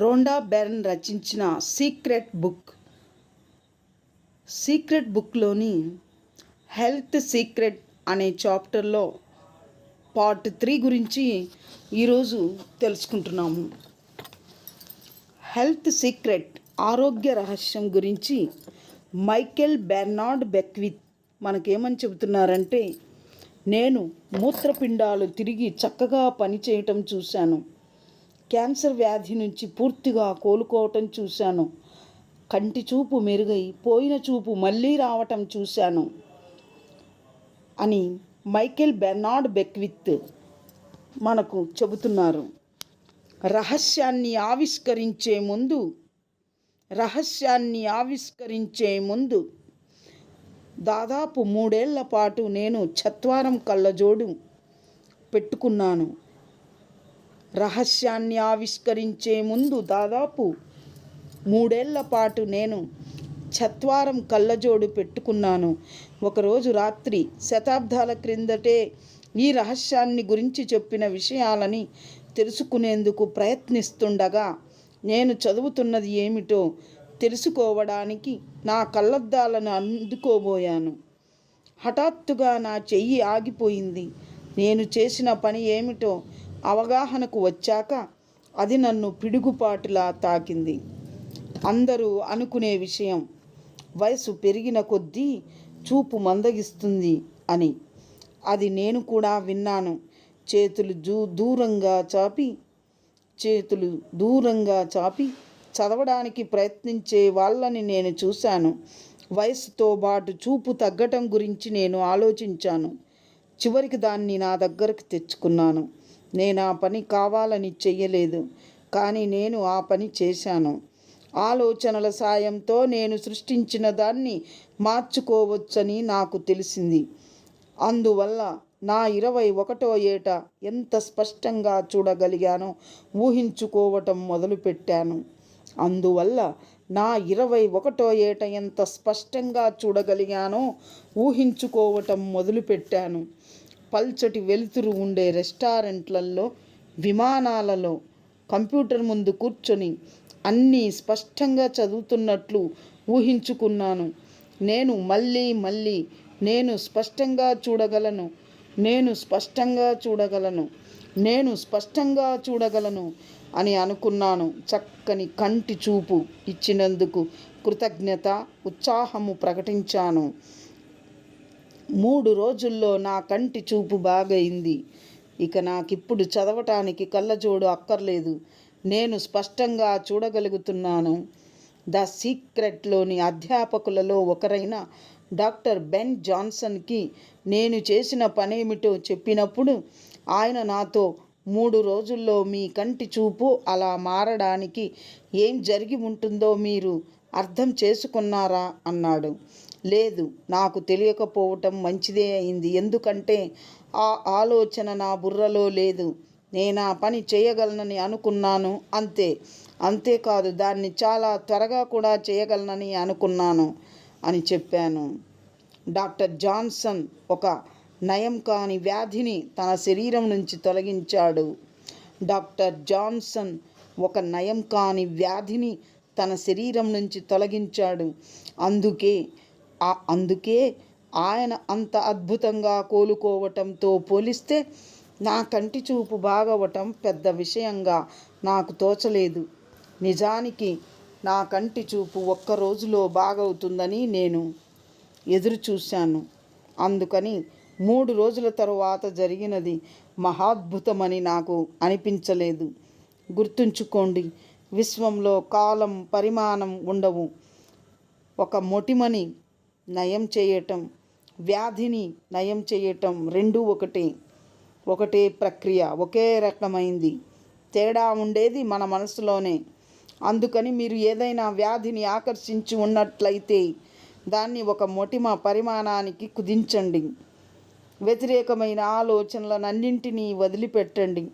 రోండా Bern రచించిన secret బుక్లోని health secret అనే చాప్టర్లో పార్ట్ 3 గురించి ఈరోజు తెలుసుకుంటున్నాము. హెల్త్ సీక్రెట్ ఆరోగ్య రహస్యం గురించి మైకేల్ బెర్నార్డ్ బెక్విత్ మనకేమని చెబుతున్నారంటే, నేను మూత్రపిండాలు తిరిగి చక్కగా పనిచేయటం చూశాను. క్యాన్సర్ వ్యాధి నుంచి పూర్తిగా కోలుకోవటం చూశాను. కంటి చూపు మెరుగై పోయిన చూపు మళ్ళీ రావటం చూశాను అని మైకేల్ బెర్నార్డ్ బెక్విత్ మనకు చెబుతున్నారు. రహస్యాన్ని ఆవిష్కరించే ముందు దాదాపు 3 ఏళ్ల పాటు నేను చత్వారం కళ్ళజోడు పెట్టుకున్నాను. రహస్యాన్ని ఆవిష్కరించే ముందు దాదాపు 3 ఏళ్ల పాటు నేను చత్వారం కళ్ళజోడు పెట్టుకున్నాను. ఒకరోజు రాత్రి శతాబ్దాల క్రిందటే ఈ రహస్యాన్ని గురించి చెప్పిన విషయాలని తెలుసుకునేందుకు ప్రయత్నిస్తుండగా నేను చదువుతున్నది ఏమిటో తెలుసుకోవడానికి నా కళ్ళద్దాలను అందుకోబోయాను. హఠాత్తుగా నా చెయ్యి ఆగిపోయింది. నేను చేసిన పని ఏమిటో అవగాహనకు వచ్చాక అది నన్ను పిడుగుపాటులా తాకింది. అందరూ అనుకునే విషయం, వయసు పెరిగిన కొద్దీ చూపు మందగిస్తుంది అని. అది నేను కూడా విన్నాను. చేతులు దూరంగా చాపి చదవడానికి ప్రయత్నించే వాళ్ళని నేను చూశాను. వయసుతో పాటు చూపు తగ్గటం గురించి నేను ఆలోచించాను. చివరికి దాన్ని నా దగ్గరకు తెచ్చుకున్నాను. నేను ఆ పని కావాలని చెయ్యలేదు, కానీ నేను ఆ పని చేశాను. ఆలోచనల సాయంతో నేను సృష్టించిన దాన్ని మార్చుకోవచ్చని నాకు తెలిసింది. అందువల్ల నా 21వ ఏట ఎంత స్పష్టంగా చూడగలిగానో ఊహించుకోవటం మొదలుపెట్టాను. పల్చటి వెలుతురు ఉండే రెస్టారెంట్లలో, విమానాలలో కంప్యూటర్ ముందు కూర్చొని అన్నీ స్పష్టంగా చదువుతున్నట్లు ఊహించుకున్నాను. నేను స్పష్టంగా చూడగలను అని అనుకున్నాను. చక్కని కంటి చూపు ఇచ్చినందుకు కృతజ్ఞత, ఉత్సాహము ప్రకటించాను. 3 రోజుల్లో నా కంటి చూపు బాగైంది. ఇక నాకిప్పుడు చదవటానికి కళ్ళజోడు అక్కర్లేదు. నేను స్పష్టంగా చూడగలుగుతున్నాను. ద సీక్రెట్లోని అధ్యాపకులలో ఒకరైన డాక్టర్ బెన్ జాన్సన్కి నేను చేసిన పనేమిటో చెప్పినప్పుడు ఆయన నాతో, 3 రోజుల్లో మీ కంటి చూపు అలా మారడానికి ఏం జరిగి ఉంటుందో మీరు అర్థం చేసుకున్నారా అన్నాడు. లేదు, నాకు తెలియకపోవటం మంచిదే అయింది. ఎందుకంటే ఆ ఆలోచన నా బుర్రలో లేదు. నేనా పని చేయగలనని అనుకున్నాను, అంతేకాదు దాన్ని చాలా త్వరగా కూడా చేయగలనని అనుకున్నాను అని చెప్పాను. డాక్టర్ జాన్సన్ ఒక నయం కాని వ్యాధిని తన శరీరం నుంచి తొలగించాడు. అందుకే ఆయన అంత అద్భుతంగా కోలుకోవటంతో పోలిస్తే నా కంటి చూపు బాగవటం పెద్ద విషయంగా నాకు తోచలేదు. నిజానికి నా కంటి చూపు 1 రోజులో బాగవుతుందని నేను ఎదురు చూశాను. అందుకని 3 రోజుల తరువాత జరిగినది మహాద్భుతమని నాకు అనిపించలేదు. గుర్తుంచుకోండి, విశ్వంలో కాలం, పరిమాణం ఉండవు. ఒక మొటిమని నయం చేయటం, వ్యాధిని నయం చేయటం రెండూ ఒకటే ప్రక్రియ, ఒకే రకమైంది. తేడా ఉండేది మన మనసులోనే. అందుకని మీరు ఏదైనా వ్యాధిని ఆకర్షించి ఉన్నట్లయితే దాన్ని ఒక మొటిమ పరిమాణానికి కుదించండి. వ్యతిరేకమైన ఆలోచనలన్నింటినీ వదిలిపెట్టండి.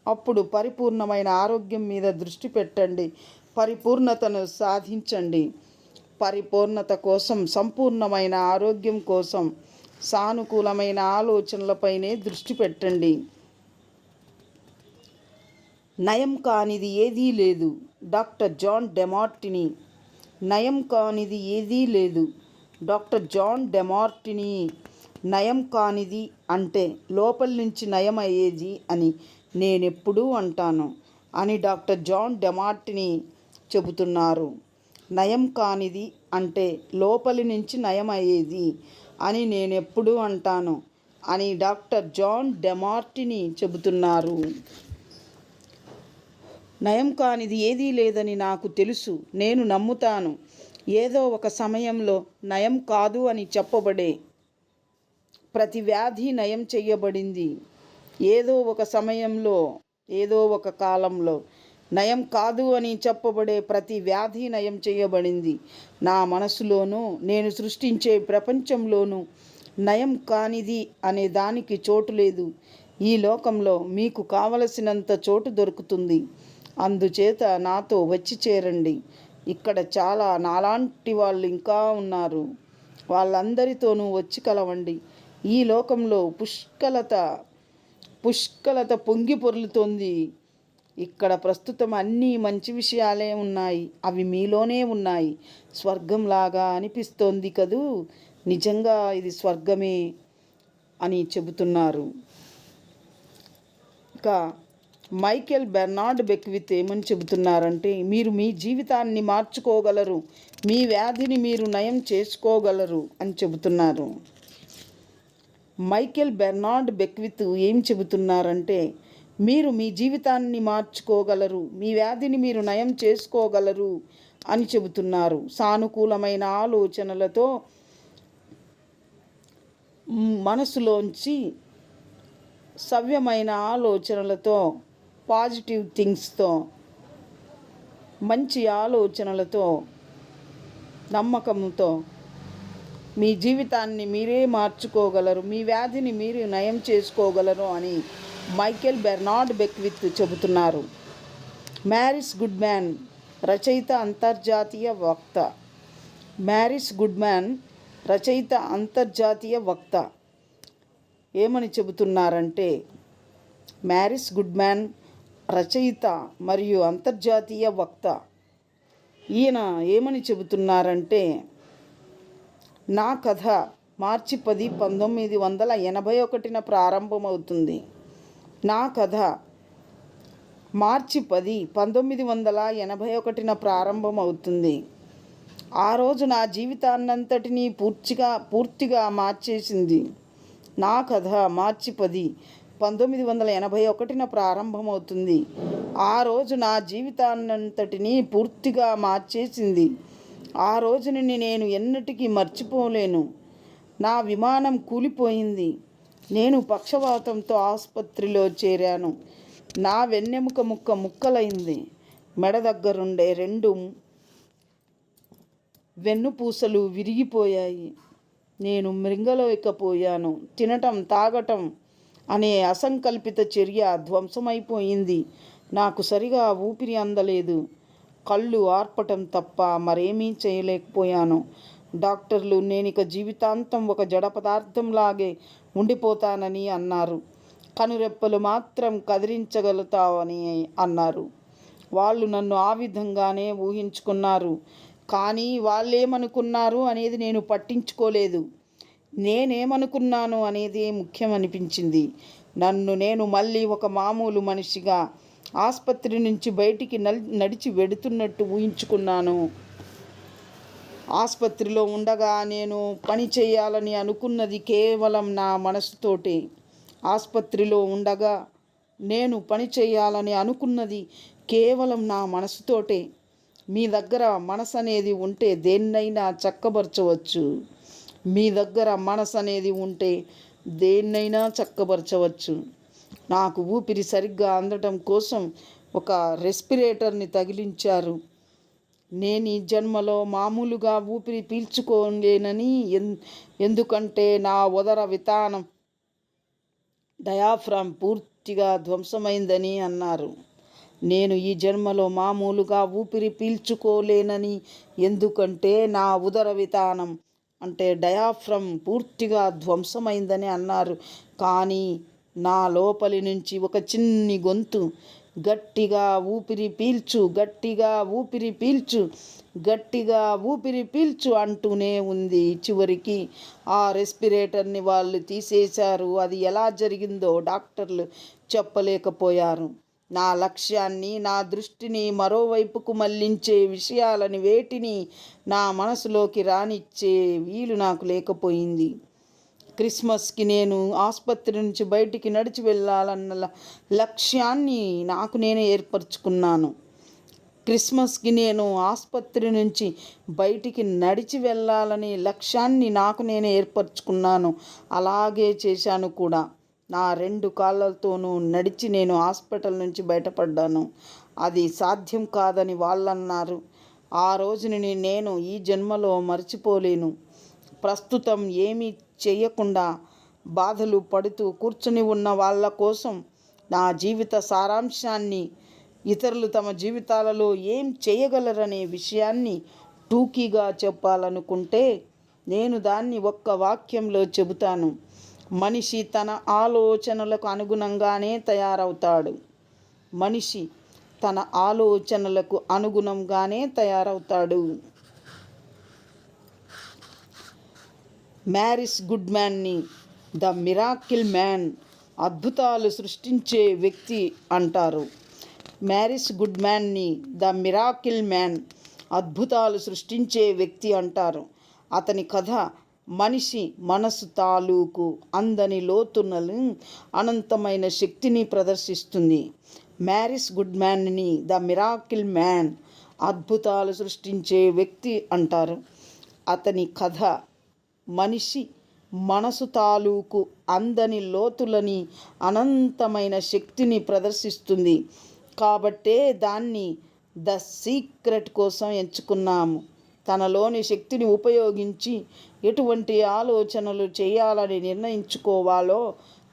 అప్పుడు పరిపూర్ణమైన ఆరోగ్యం మీద దృష్టి పెట్టండి. పరిపూర్ణతను సాధించండి. పరిపూర్ణత కోసం, సంపూర్ణమైన ఆరోగ్యం కోసం సానుకూలమైన ఆలోచనలపైనే దృష్టి పెట్టండి. నయం కానిది ఏదీ లేదు. Doctor John Demartini. నయం కానిది ఏదీ లేదు. Doctor John Demartini. నయం కానిది అంటే లోపలి నుంచి నయం అయ్యేది అని నేనెప్పుడూ అంటాను అని డాక్టర్ జాన్ డెమార్టినీ చెబుతున్నారు. నయం కానిది అంటే లోపలి నుంచి నయం అయ్యేది అని నేనెప్పుడూ అంటాను అని డాక్టర్ జాన్ డెమార్టినీ చెబుతున్నారు. నయం కానిది ఏదీ లేదని నాకు తెలుసు. నేను నమ్ముతాను. ఏదో ఒక సమయంలో నయం కాదు అని చెప్పబడే ప్రతి వ్యాధి నయం చేయబడింది. ఏదో ఒక సమయంలో, ఏదో ఒక కాలంలో నయం కాదు అని చెప్పబడే ప్రతి వ్యాధి నయం చేయబడింది. నా మనసులోనూ నేను సృష్టించే ప్రపంచంలోనూ నయం కానిది అనే దానికి చోటు లేదు. ఈ లోకంలో మీకు కావలసినంత చోటు దొరుకుతుంది. అందుచేత నాతో వచ్చి చేరండి. ఇక్కడ చాలా నాలాంటి వాళ్ళు ఇంకా ఉన్నారు. వాళ్ళందరితోనూ వచ్చి కలవండి. ఈ లోకంలో పుష్కలత పొంగి పొర్లుతోంది. ఇక్కడ ప్రస్తుతం అన్నీ మంచి విషయాలే ఉన్నాయి. అవి మీలోనే ఉన్నాయి. స్వర్గంలాగా అనిపిస్తోంది కదూ. నిజంగా ఇది స్వర్గమే అని చెబుతున్నారు. ఇక మైకేల్ బెర్నార్డ్ బెక్విత్ ఏమని చెబుతున్నారంటే, మీరు మీ జీవితాన్ని మార్చుకోగలరు, మీ వ్యాధిని మీరు నయం చేసుకోగలరు అని చెబుతున్నారు. మైకేల్ బెర్నార్డ్ బెక్విత్ ఏం చెబుతున్నారంటే, మీరు మీ జీవితాన్ని మార్చుకోగలరు, మీ వ్యాధిని మీరు నయం చేసుకోగలరు అని చెబుతున్నారు. సానుకూలమైన ఆలోచనలతో మనసులోంచి, సవ్యమైన ఆలోచనలతో, పాజిటివ్ థింగ్స్తో, మంచి ఆలోచనలతో, నమ్మకంతో మీ జీవితాన్ని మీరే మార్చుకోగలరు, మీ వ్యాధిని మీరు నయం చేసుకోగలరు అని మైకేల్ బెర్నార్డ్ బెక్విత్ చెబుతున్నారు. మారిస్ గుడ్మ్యాన్ రచయిత, అంతర్జాతీయ వక్త. మారిస్ గుడ్మ్యాన్ రచయిత, అంతర్జాతీయ వక్త ఏమని చెబుతున్నారంటే, మారిస్ గుడ్మ్యాన్ రచయిత మరియు అంతర్జాతీయ వక్త. ఈయన ఏమని చెబుతున్నారంటే, నా కథ మార్చి 10, 1981 ప్రారంభమవుతుంది. నా కథ మార్చి 10, 1981 ప్రారంభమవుతుంది. ఆ రోజు నా జీవితాన్నంతటినీ పూర్తిగా మార్చేసింది. నా కథ మార్చి 10, 1981 ప్రారంభమవుతుంది. ఆ రోజు నా జీవితాన్నంతటినీ పూర్తిగా మార్చేసింది. ఆ రోజుని నేను ఎన్నటికీ మర్చిపోలేను. నా విమానం కూలిపోయింది. నేను పక్షవాతంతో ఆసుపత్రిలో చేరాను. నా వెన్నెముక ముక్కలైంది. మెడ దగ్గరుండే 2 వెన్నుపూసలు విరిగిపోయాయి. నేను మృంగలేకపోయాను. తినటం, తాగటం అనే అసంకల్పిత చర్య ధ్వంసమైపోయింది. నాకు సరిగా ఊపిరి అందలేదు. కళ్ళు ఆర్పటం తప్ప మరేమీ చేయలేకపోయాను. డాక్టర్లు నేనిక జీవితాంతం ఒక జడ పదార్థంలాగే ఉండిపోతానని అన్నారు. కనురెప్పలు మాత్రం కదిలించగలుగుతావని అన్నారు. వాళ్ళు నన్ను ఆ విధంగానే ఊహించుకున్నారు. కానీ వాళ్ళేమనుకున్నారు అనేది నేను పట్టించుకోలేదు. నేనేమనుకున్నాను అనేదే ముఖ్యమనిపించింది. నన్ను నేను మళ్ళీ ఒక మామూలు మనిషిగా ఆసుపత్రి నుంచి బయటికి నడిచి వెడుతున్నట్టు ఊహించుకున్నాను. ఆసుపత్రిలో ఉండగా నేను పని చేయాలని అనుకున్నది కేవలం నా మనసుతోటే. ఆసుపత్రిలో ఉండగా నేను పని చేయాలని అనుకున్నది కేవలం నా మనసుతోటే. మీ దగ్గర మనసు అనేది ఉంటే దేన్నైనా చక్కబరచవచ్చు. మీ దగ్గర మనసు అనేది ఉంటే దేన్నైనా చక్కబరచవచ్చు. నాకు ఊపిరి సరిగ్గా అందటం కోసం ఒక రెస్పిరేటర్ని తగిలించారు. నేను ఈ జన్మలో మామూలుగా ఊపిరి పీల్చుకోలేనని, ఎందుకంటే నా ఉదర వితానం డయాఫ్రామ్ పూర్తిగా ధ్వంసమైందని అన్నారు. నేను ఈ జన్మలో మామూలుగా ఊపిరి పీల్చుకోలేనని, ఎందుకంటే నా ఉదర వితానం అంటే డయాఫ్రమ్ పూర్తిగా ధ్వంసమైందని అన్నారు. కానీ నా లోపలి నుంచి ఒక చిన్ని గొంతు గట్టిగా ఊపిరి పీల్చు, గట్టిగా ఊపిరి పీల్చు, గట్టిగా ఊపిరి పీల్చు అంటూనే ఉంది. చివరికి ఆ రెస్పిరేటర్ని వాళ్ళు తీసేశారు. అది ఎలా జరిగిందో డాక్టర్లు చెప్పలేకపోయారు. నా లక్ష్యాన్ని, నా దృష్టిని మరోవైపుకు మళ్లించే విషయాలని వేటిని నా మనసులోకి రానిచ్చే వీలు నాకు లేకపోయింది. క్రిస్మస్కి నేను ఆసుపత్రి నుంచి బయటికి నడిచి వెళ్ళాలన్న లక్ష్యాన్ని నాకు నేనే ఏర్పరచుకున్నాను. క్రిస్మస్కి నేను ఆసుపత్రి నుంచి బయటికి నడిచి వెళ్ళాలనే లక్ష్యాన్ని నాకు నేనే ఏర్పరచుకున్నాను. అలాగే చేశాను కూడా. నా 2 కాళ్ళతోనూ నడిచి నేను హాస్పిటల్ నుంచి బయటపడ్డాను. అది సాధ్యం కాదని వాళ్ళన్నారు. ఆ రోజుని నేను ఈ జన్మలో మర్చిపోలేను. ప్రస్తుతం ఏమీ చేయకుండా బాధలు పడుతూ కూర్చుని ఉన్న వాళ్ళ కోసం నా జీవిత సారాంశాన్ని, ఇతరులు తమ జీవితాలలో ఏం చేయగలరనే విషయాన్ని టూకీగా చెప్పాలనుకుంటే నేను దాన్ని ఒక్క వాక్యంలో చెబుతాను. మనిషి తన ఆలోచనలకు అనుగుణంగానే తయారవుతాడు. మనిషి తన ఆలోచనలకు అనుగుణంగానే తయారవుతాడు. మ్యారిస్ గుడ్మ్యాన్ని ద మిరాకిల్ మ్యాన్, అద్భుతాలు సృష్టించే వ్యక్తి అంటారు. మ్యారిస్ గుడ్మ్యాన్ని ద మిరాకిల్ మ్యాన్, అద్భుతాలు సృష్టించే వ్యక్తి అంటారు. అతని కథ మనిషి మనసు తాలూకు అందని లోతులను, అనంతమైన శక్తిని ప్రదర్శిస్తుంది. మ్యారిస్ గుడ్మ్యాన్ని ద మిరాకిల్ మ్యాన్, అద్భుతాలు సృష్టించే వ్యక్తి అంటారు. అతని కథ మనిషి మనసు తాలూకు అందని లోతులని, అనంతమైన శక్తిని ప్రదర్శిస్తుంది. కాబట్టే దాన్ని ద సీక్రెట్ కోసం ఎంచుకున్నాము. తనలోని శక్తిని ఉపయోగించి ఎటువంటి ఆలోచనలు చేయాలని నిర్ణయించుకోవాలో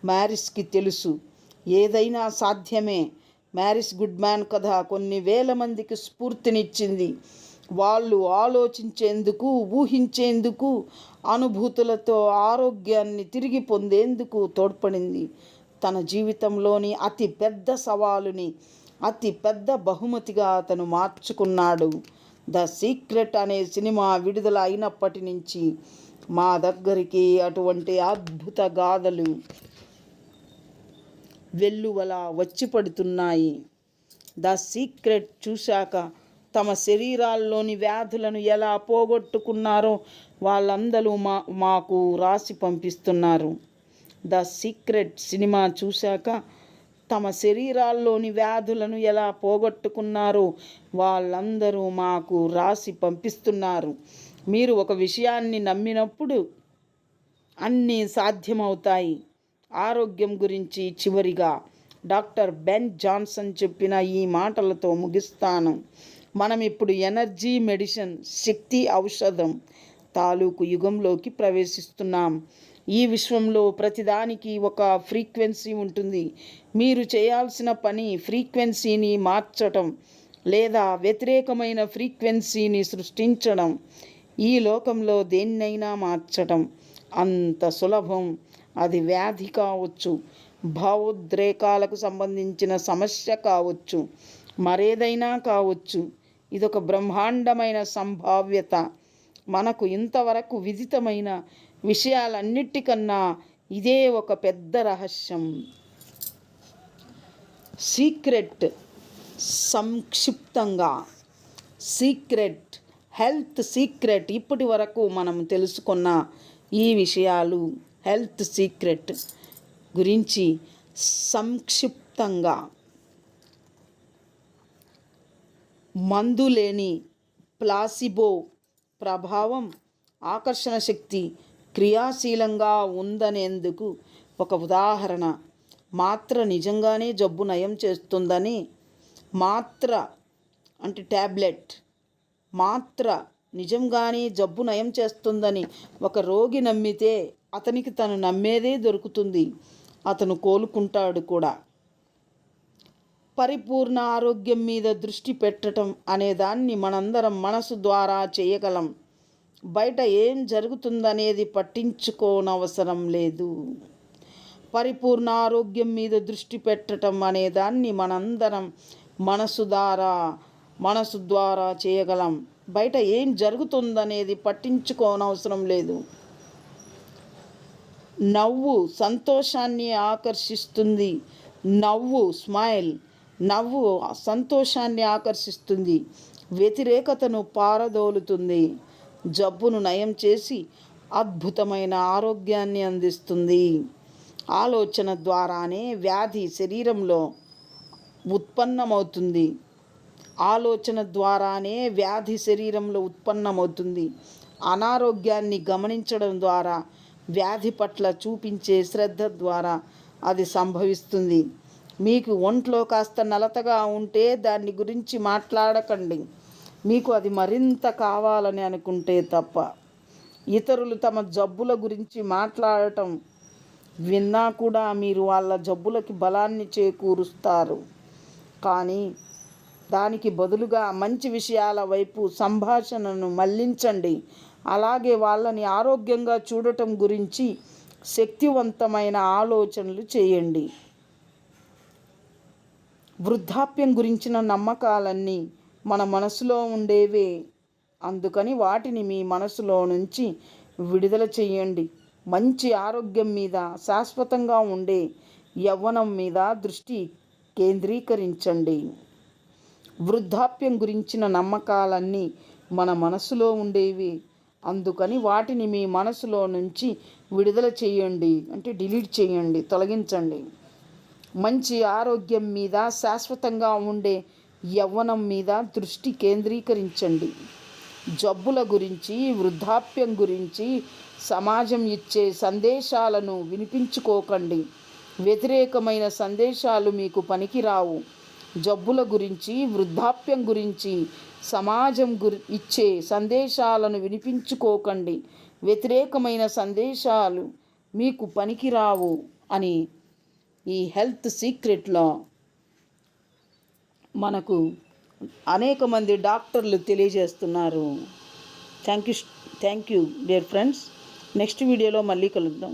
మ్యారిస్కి తెలుసు. ఏదైనా సాధ్యమే. మ్యారిస్ గుడ్మ్యాన్ కథ కొన్ని వేల మందికి స్ఫూర్తినిచ్చింది. వాళ్ళు ఆలోచించేందుకు, ఊహించేందుకు, అనుభూతులతో ఆరోగ్యాన్ని తిరిగి పొందేందుకు తోడ్పడింది. తన జీవితంలోని అతి పెద్ద సవాలుని అతి పెద్ద బహుమతిగా అతను మార్చుకున్నాడు. ద సీక్రెట్ అనే సినిమా విడుదల అయినప్పటి నుంచి మా దగ్గరికి అటువంటి అద్భుత గాథలు వెల్లువలా వచ్చి పడుతున్నాయి. ద సీక్రెట్ చూశాక తమ శరీరాల్లోని వ్యాధులను ఎలా పోగొట్టుకున్నారో వాళ్ళందరూ మాకు రాసి పంపిస్తున్నారు. ద సీక్రెట్ సినిమా చూశాక తమ శరీరాల్లోని వ్యాధులను ఎలా పోగొట్టుకున్నారో వాళ్ళందరూ మాకు రాసి పంపిస్తున్నారు. మీరు ఒక విషయాన్ని నమ్మినప్పుడు అన్నీ సాధ్యమవుతాయి. ఆరోగ్యం గురించి చివరిగా డాక్టర్ బెన్ జాన్సన్ చెప్పిన ఈ మాటలతో ముగిస్తాను. మనం ఇప్పుడు ఎనర్జీ మెడిసిన్, శక్తి ఔషధం తాలూకు యుగంలోకి ప్రవేశిస్తున్నాం. ఈ విశ్వంలో ప్రతిదానికి ఒక ఫ్రీక్వెన్సీ ఉంటుంది. మీరు చేయాల్సిన పని ఫ్రీక్వెన్సీని మార్చటం లేదా వ్యతిరేకమైన ఫ్రీక్వెన్సీని సృష్టించడం. ఈ లోకంలో దేన్నైనా మార్చటం అంత సులభం. అది వ్యాధి కావచ్చు, భావోద్రేకాలకు సంబంధించిన సమస్య కావచ్చు, మరేదైనా కావచ్చు. ఇదొక బ్రహ్మాండమైన సంభావ్యత. మనకు ఇంతవరకు విదితమైన విషయాలన్నిటికన్నా ఇదే ఒక పెద్ద రహస్యం. సీక్రెట్ సంక్షిప్తంగా సీక్రెట్, హెల్త్ సీక్రెట్. ఇప్పటి వరకు మనం తెలుసుకున్న ఈ విషయాలు హెల్త్ సీక్రెట్ గురించి సంక్షిప్తంగా. మందు లేని ప్లాసిబో ప్రభావం, ఆకర్షణ శక్తి క్రియాశీలంగా ఉందనేందుకు ఒక ఉదాహరణ. మాత్ర నిజంగానే జబ్బు నయం చేస్తుందని, మాత్ర అంటే ట్యాబ్లెట్, మాత్ర నిజంగానే జబ్బు నయం చేస్తుందని ఒక రోగి నమ్మితే అతనికి తను నమ్మేదే దొరుకుతుంది. అతను కోలుకుంటాడు కూడా. పరిపూర్ణ ఆరోగ్యం మీద దృష్టి పెట్టడం అనేదాన్ని మనందరం మనసు ద్వారా చేయగలం. బయట ఏం జరుగుతుందనేది పట్టించుకోనవసరం లేదు. పరిపూర్ణ ఆరోగ్యం మీద దృష్టి పెట్టడం అనే దాన్ని మనందరం మనసు ద్వారా చేయగలం. బయట ఏం జరుగుతుందనేది పట్టించుకోనవసరం లేదు. నవ్వు సంతోషాన్ని ఆకర్షిస్తుంది. నవ్వు సంతోషాన్ని ఆకర్షిస్తుంది, వ్యతిరేకతను పారదోలుతుంది, జబ్బును నయం చేసి అద్భుతమైన ఆరోగ్యాన్ని అందిస్తుంది. ఆలోచన ద్వారానే వ్యాధి శరీరంలో ఉత్పన్నమవుతుంది. అనారోగ్యాన్ని గమనించడం ద్వారా, వ్యాధి పట్ల చూపించే శ్రద్ధ ద్వారా అది సంభవిస్తుంది. మీకు ఒంట్లో కాస్త నలతగా ఉంటే దాన్ని గురించి మాట్లాడకండి, మీకు అది మరింత కావాలని అనుకుంటే తప్ప. ఇతరులు తమ జబ్బుల గురించి మాట్లాడటం విన్నా కూడా మీరు వాళ్ళ జబ్బులకి బలాన్ని చేకూరుస్తారు. కానీ దానికి బదులుగా మంచి విషయాల వైపు సంభాషణను మళ్లించండి. అలాగే వాళ్ళని ఆరోగ్యంగా చూడటం గురించి శక్తివంతమైన ఆలోచనలు చేయండి. వృద్ధాప్యం గురించిన నమ్మకాలన్నీ మన మనసులో ఉండేవే, అందుకని వాటిని మీ మనసులో నుంచి విడుదల చేయండి. మంచి ఆరోగ్యం మీద, శాశ్వతంగా ఉండే యవ్వనం మీద దృష్టి కేంద్రీకరించండి. వృద్ధాప్యం గురించిన నమ్మకాలన్నీ మన మనసులో ఉండేవి, అందుకని వాటిని మీ మనసులో నుంచి విడుదల చేయండి, అంటే డిలీట్ చేయండి, తొలగించండి. మంచి ఆరోగ్యం మీద, శాశ్వతంగా ఉండే యవ్వనం మీద దృష్టి కేంద్రీకరించండి. జబ్బుల గురించి, వృద్ధాప్యం గురించి సమాజం ఇచ్చే సందేశాలను వినిపించుకోకండి. వ్యతిరేకమైన సందేశాలు మీకు పనికిరావు. జబ్బుల గురించి, వృద్ధాప్యం గురించి సమాజం ఇచ్చే సందేశాలను వినిపించుకోకండి. వ్యతిరేకమైన సందేశాలు మీకు పనికిరావు అని ఈ హెల్త్ సీక్రెట్లో మనకు అనేక మంది డాక్టర్లు తెలియజేస్తున్నారు. Thank you dear friends. Next వీడియోలో మళ్ళీ కలుద్దాం.